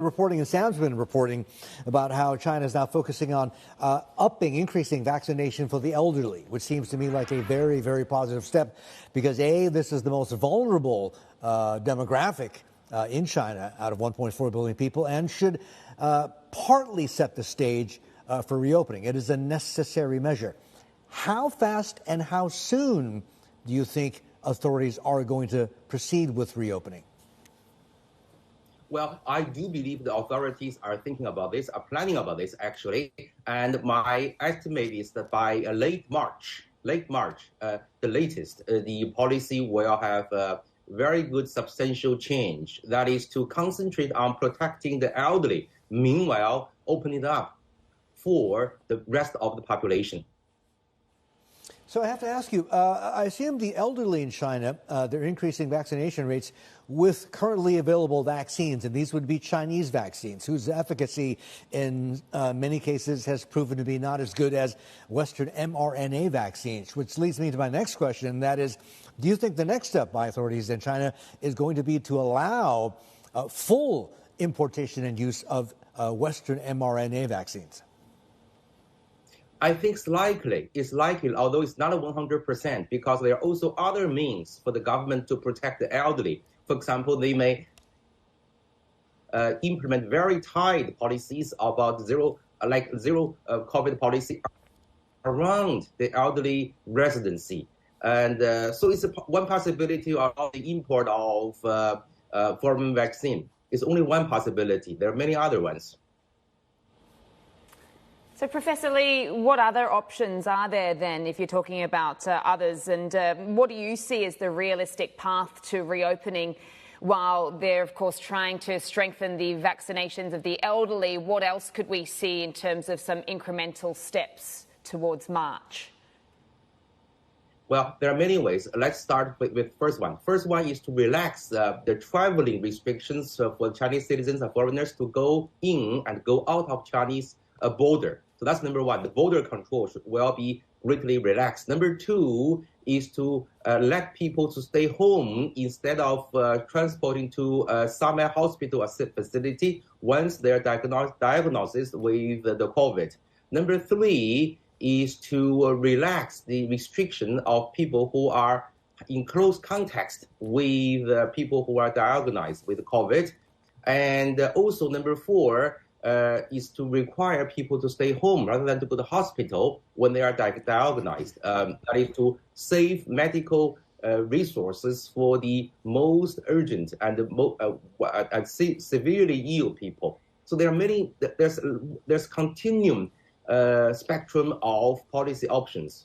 Reporting and Sam's been reporting about how China is now focusing on increasing vaccination for the elderly, which seems to me like a very, very positive step because, A, this is the most vulnerable demographic in China out of 1.4 billion people and should partly set the stage for reopening. It is a necessary measure. How fast and how soon do you think authorities are going to proceed with reopening? Well, I do believe the authorities are thinking about this, are planning about this actually. And my estimate is that by late March, the latest, the policy will have a very good substantial change. That is to concentrate on protecting the elderly, meanwhile opening it up for the rest of the population. So I have to ask you, I assume the elderly in China, they're increasing vaccination rates with currently available vaccines, and these would be Chinese vaccines, whose efficacy in many cases has proven to be not as good as Western mRNA vaccines, which leads me to my next question, and that is, do you think the next step by authorities in China is going to be to allow full importation and use of Western mRNA vaccines? I think it's likely, although it's not 100%, because there are also other means for the government to protect the elderly. For example, they may implement very tight policies about zero COVID policy around the elderly residency. And so it's one possibility of the import of foreign vaccine. It's only one possibility. There are many other ones. So, Professor Lee, what other options are there then if you're talking about others? And what do you see as the realistic path to reopening while they're, of course, trying to strengthen the vaccinations of the elderly? What else could we see in terms of some incremental steps towards March? Well, there are many ways. Let's start with the first one. First one is to relax the traveling restrictions for Chinese citizens and foreigners to go in and go out of Chinese border. So that's number one. The border control will be greatly relaxed. Number two is to let people to stay home instead of transporting to some hospital or facility once they're diagnosed with the COVID. Number three is to relax the restriction of people who are in close contact with people who are diagnosed with COVID. And also number four, is to require people to stay home rather than to go to the hospital when they are diagnosed. That is to save medical resources for the most urgent and severely ill people. So there are there's continuum spectrum of policy options.